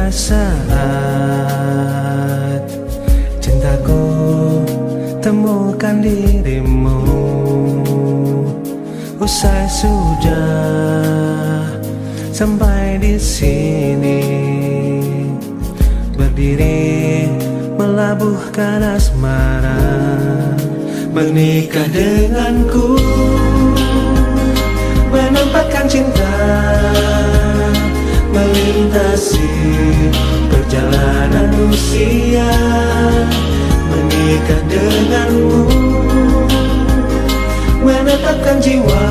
saat cintaku temukan dirimu, usai sudah sampai di sini, berdiri melabuhkan asmara, menikah denganku, menempatkan cinta, melintasi perjalanan usia, menikah denganmu, menetapkan jiwa,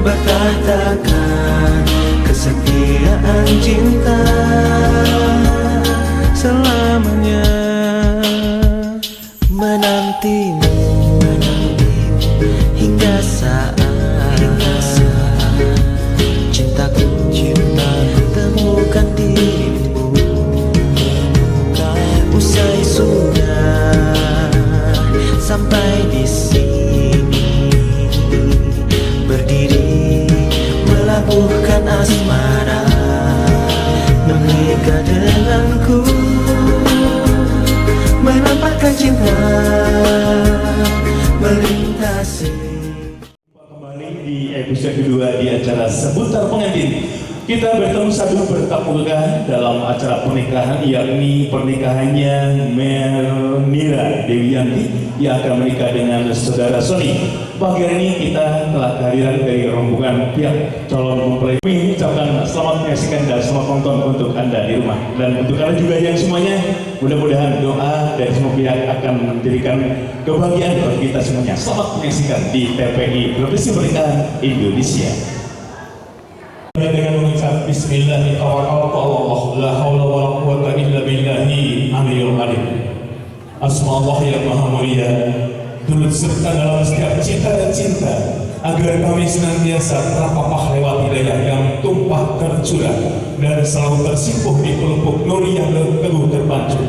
bertahtakan kesetiaan cinta selamanya, menantimu hingga saat cintaku temukan dirimu, usai sudah sampai di sini, berdiri melabuhkan asmara, menikah denganku, menampakkan cinta melintasi. Kembali di episode kedua di acara Seputar Pengantin. Kita bertemu sambil bertemu dalam acara pernikahan, yakni pernikahannya Mernira Dewiyanti yang akan menikah dengan saudara Sony. Pagi hari ini kita telah kehadiran dari rombongan pihak calon mempelai. Kami ucapkan selamat menyaksikan dan selamat nonton untuk Anda di rumah. Dan untuk Anda juga yang semuanya, mudah-mudahan doa dari semua pihak akan menjadikan kebahagiaan bagi kita semuanya. Selamat menyaksikan di TPI Provinsi Pernikahan Indonesia. Dengan mengucap Bismillahirrahmanirrahim, la haula wa la quwwata illa billahi aliyul alim. Asma Allah yang maha mulia turut serta dalam setiap cinta dan cinta, agar kami senantiasa terpapah lewat hidayah yang tumpah tercurah dan selalu tersimpuh di pelupuk nur yang teguh terpancu.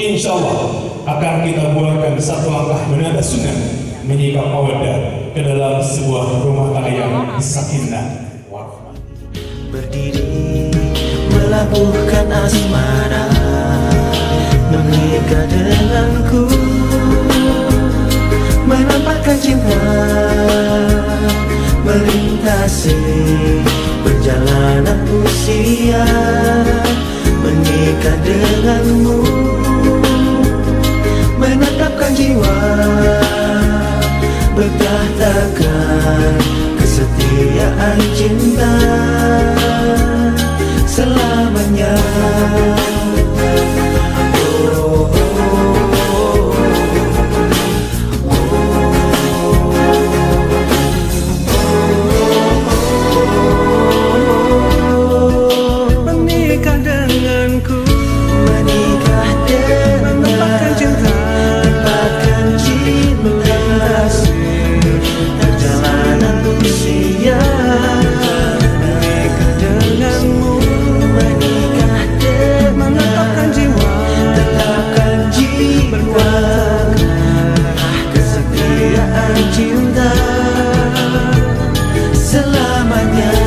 Insya Allah akan kita buatkan satu langkah menada sunnah, menyikap mawaddah ke dalam sebuah rumah tangga yang sakinah. Berdiri melabuhkan asmara, menikah denganku, menampakkan cinta, melintasi perjalanan usia, menikah denganmu, menetapkan jiwa, bertahtakan kesetiaan cinta selamanya. Menikah denganku, menikah dengan menempatkan cinta, menempatkan cinta, perjalanan usia, menikah denganmu, menikah dengan menetapkan jiwa, tetapkan jiwa, kesetiaan cinta selamanya.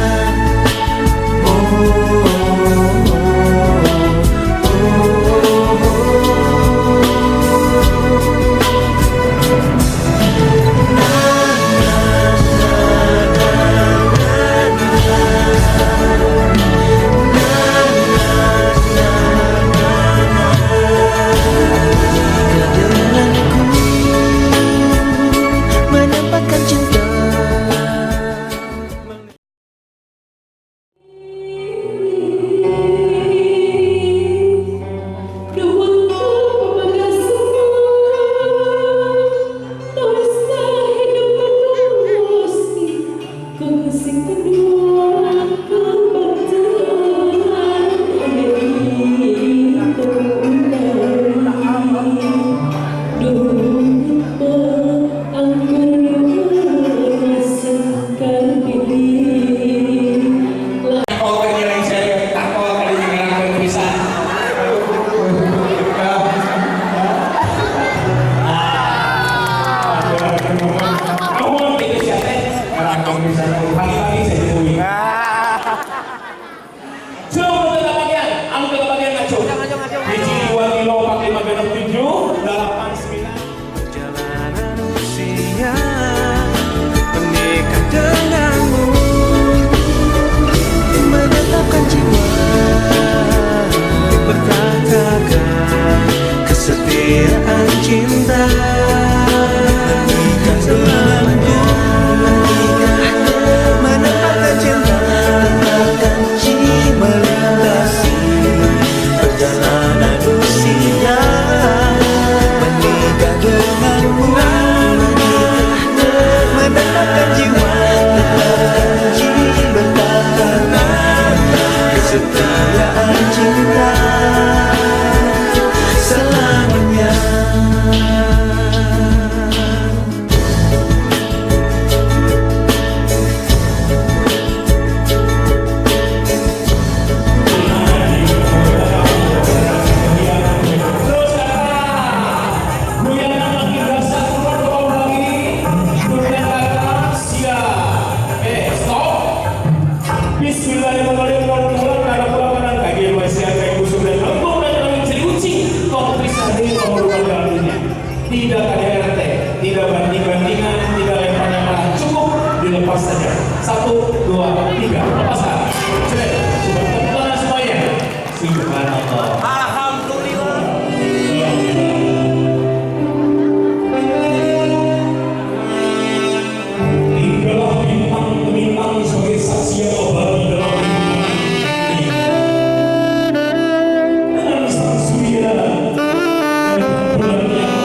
Pagi-pagi saya ditemui. Subhanallah. Alhamdulillah. Tinggallah bintang-bintang sebagai saksi yang abadi dalam kehidupan ini. Dengan sang surya dan bulan yang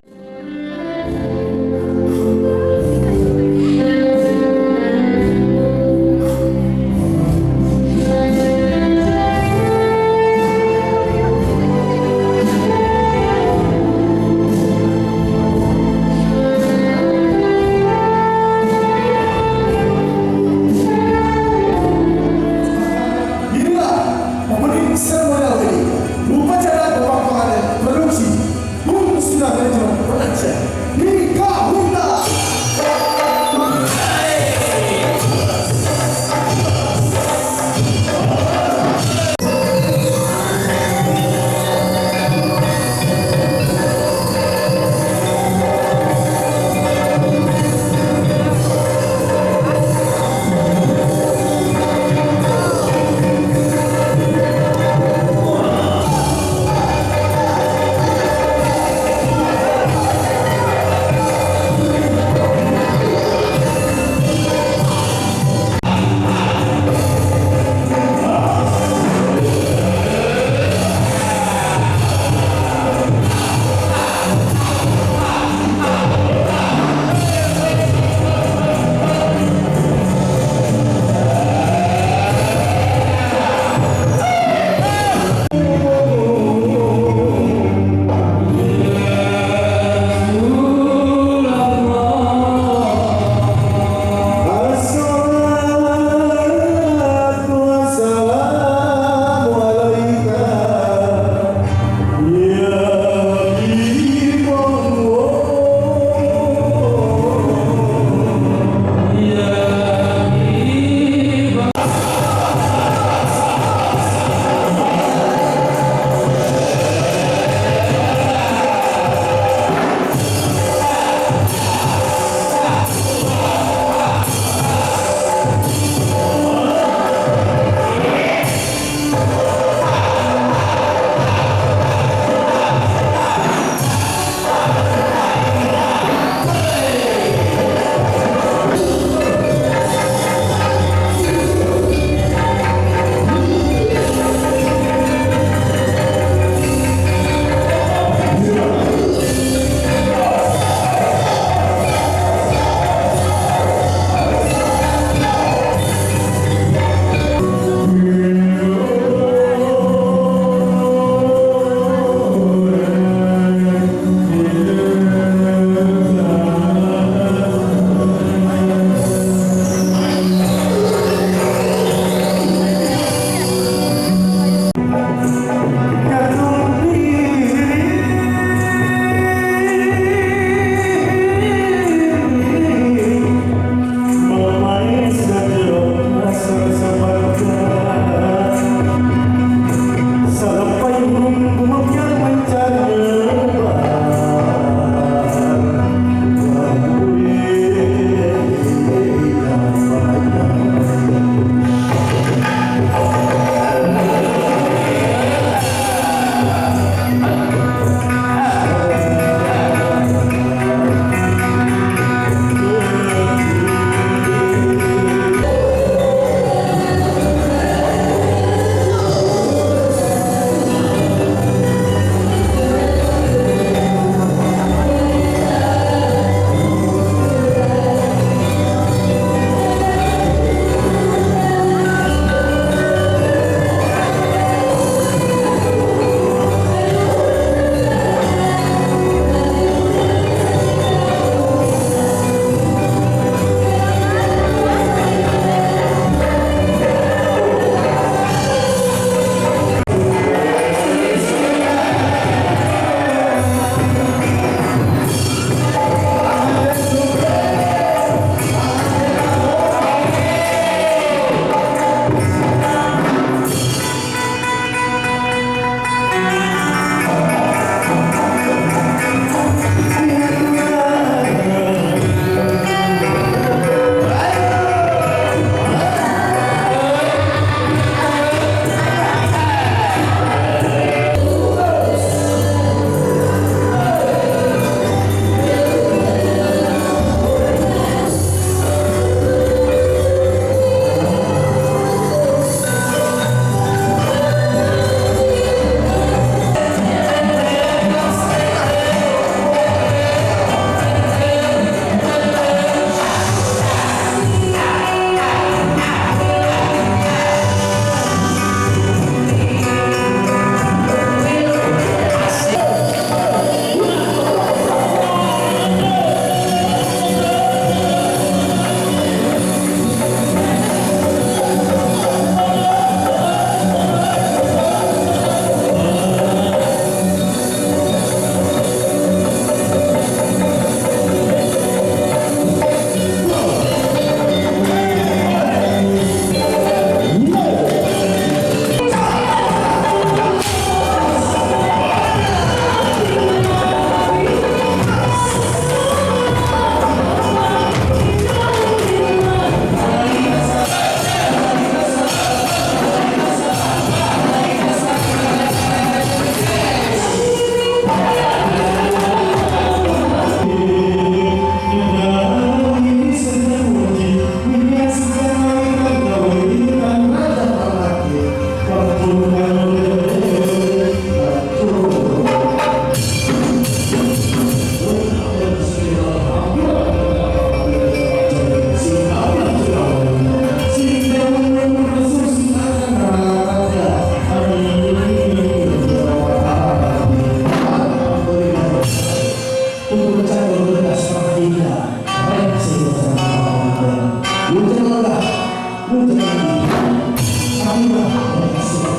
Amirah